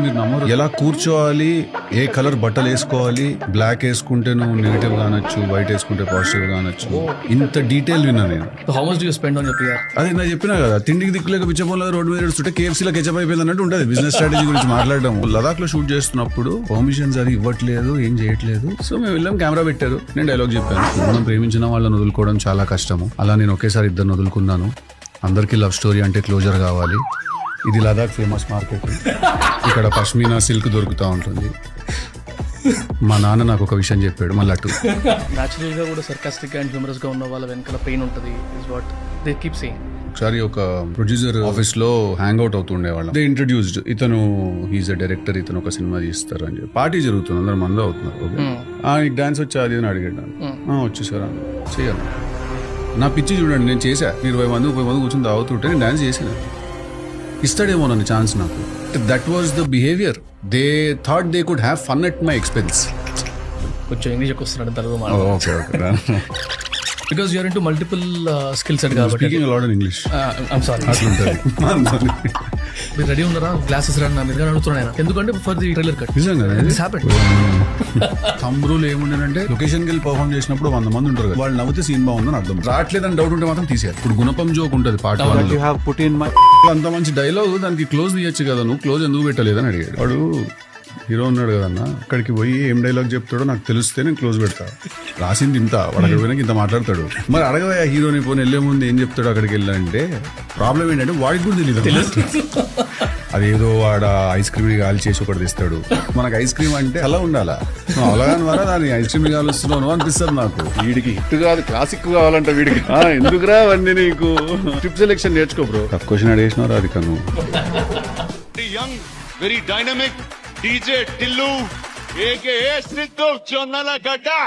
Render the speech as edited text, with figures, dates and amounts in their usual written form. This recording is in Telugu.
మీరు నమ్మరు, ఎలా కూర్చోవాలి, ఏ కలర్ బట్టలు వేసుకోవాలి, బ్లాక్ వేసుకుంటే నువ్వు నెగిటివ్ కానొచ్చు, వైట్ వేసుకుంటే పాజిటివ్ కానొచ్చు, ఇంత డీటెయిల్ విన్నా నేను. How much do you spend on your PR? అదే నేను చెప్పినా కదా, తిండికి దిక్కులేక పిచ్చపోలో రోడ్డు మీద నడుస్తుంటే కేఎఫ్సీలో కెచప్ అయిపోయింది అన్నట్టు ఉంటుంది బిజినెస్ స్ట్రాటజీ గురించి మాట్లాడడం. లదాఖ్ లో షూట్ చేస్తున్నప్పుడు పర్మిషన్స్ అది ఇవ్వట్లేదు, ఏం చేయట్లేదు. సో మేము వెళ్ళాం, కెమెరా పెట్టారు, నేను డైలాగ్ చెప్పాను. మనం ప్రేమించిన వాళ్ళని వదులుకోవడం చాలా కష్టము, అలా నేను ఒకేసారి ఇద్దరిని వదులుకున్నాను. అందరికీ లవ్ స్టోరీ అంటే క్లోజర్ కావాలి. ఇది లదాఖ్ ఫేమస్ మార్కెట్, ఇక్కడ పష్మీనా సిల్క్ దొరుకుతూ ఉంటుంది. మా నాన్న నాకు ఒక విషయం చెప్పాడు, మళ్ళీ అటు న్యాచురల్ గా కూడా సర్కాస్టిక్ అండ్ హ్యూమరస్ గా ఉన్న వాళ్ళ వెనకాల పెయిన్ ఉంటుంది is what they keep saying. ఒకసారి ఒక ప్రొడ్యూసర్ ఆఫీస్ లో హ్యాంగ్ అవుట్ అవుతుండే వాళ్ళం. దే ఇంట్రడ్యూస్డ్, ఇతను హీజ్ అ డైరెక్టర్, ఇతను ఒక సినిమా తీస్తారు అని చెప్పి. పార్టీ జరుగుతుంది, అందరు మంది అవుతున్నారు. ఓకే, డాన్స్ వచ్చి అది అని అడిగాడు. వచ్చేసారా చెయ్యాలి. నా పిచ్చి చూడండి, నేను చేశా. 20 మంది 30 మంది కూర్చొని తాగుతుంటే నేను డాన్స్ చేసాను. ఇస్తాడేమో నన్ను ఛాన్స్ నాకు. That was the behaviour. They thought they could have fun at my expense. కొంచెం ఇంగ్లీష్ వస్తున్నాడు Telugu okay okay. Because you're into multiple skill set కాబట్టి speaking a lot in English. I'm sorry. అట్లుంటది. మీరు రెడీ ఉన్నారా? గ్లాసెస్ రండి మీరు అడుగుతున్నాను, ఎందుకంటే ఫర్ ది ట్రైలర్ కట్ నిజంగా దిస్ హ్యాపెండ్. తమ్ముళ్ళు ఏముండేనంటే లొకేషన్కి వెళ్ళి పర్ఫార్మ్ చేసినప్పుడు 100 మంది ఉంటారు కదా, వాళ్ళు నవ్వుతే సీన్ బాగుందని అర్థం. రావట్లేదని డౌట్ ఉంటే మాత్రం తీసేయాలి. ఇప్పుడు గుణపం జోక్ ఉంటుంది పార్ట్ 1. అంత మంచి డైలాగ్, దానికి క్లోజ్ తీయచ్చు కదా, నువ్వు క్లోజ్ ఎందుకు పెట్టలేదని అడిగాడు. వాడు హీరో ఉన్నాడు కదన్నా, అక్కడికి పోయి ఏం డైలాగ్ చెప్తాడో నాకు తెలిస్తే నేను క్లోజ్ పెడతా. రాసింది ఇంత, వాడు అక్కడికి పోయినాక ఇంత మాట్లాడతాడు. మరి అడగవా హీరోని పోనీ వెళ్ళే ముందు ఏం చెప్తాడు అక్కడికి వెళ్ళాలంటే. ప్రాబ్లం ఏంటంటే వాడికి కూడా తెలియదు. అదేదో వాడ ఐస్ క్రీమ్ గాలి చేసి ఒకటి తెస్తాడు. మనకు ఐస్ క్రీమ్ అంటే అలా ఉండాలా, అలాగని వరా దాన్ని ఐస్ క్రీమ్ కాలుస్తున్నాను అనిపిస్తుంది నాకు. వీడికి హిట్ కాదు, క్లాసిక్ కావాలంట వీడికి. ఎందుకురా అవన్నీ నీకు? ట్రిప్ సెలెక్షన్ నేర్చుకో బ్రో. క్వశ్చన్ అడిగేసినారా అది కను. Young very dynamic DJ Tillu, aka Sidhu Jonnalagada.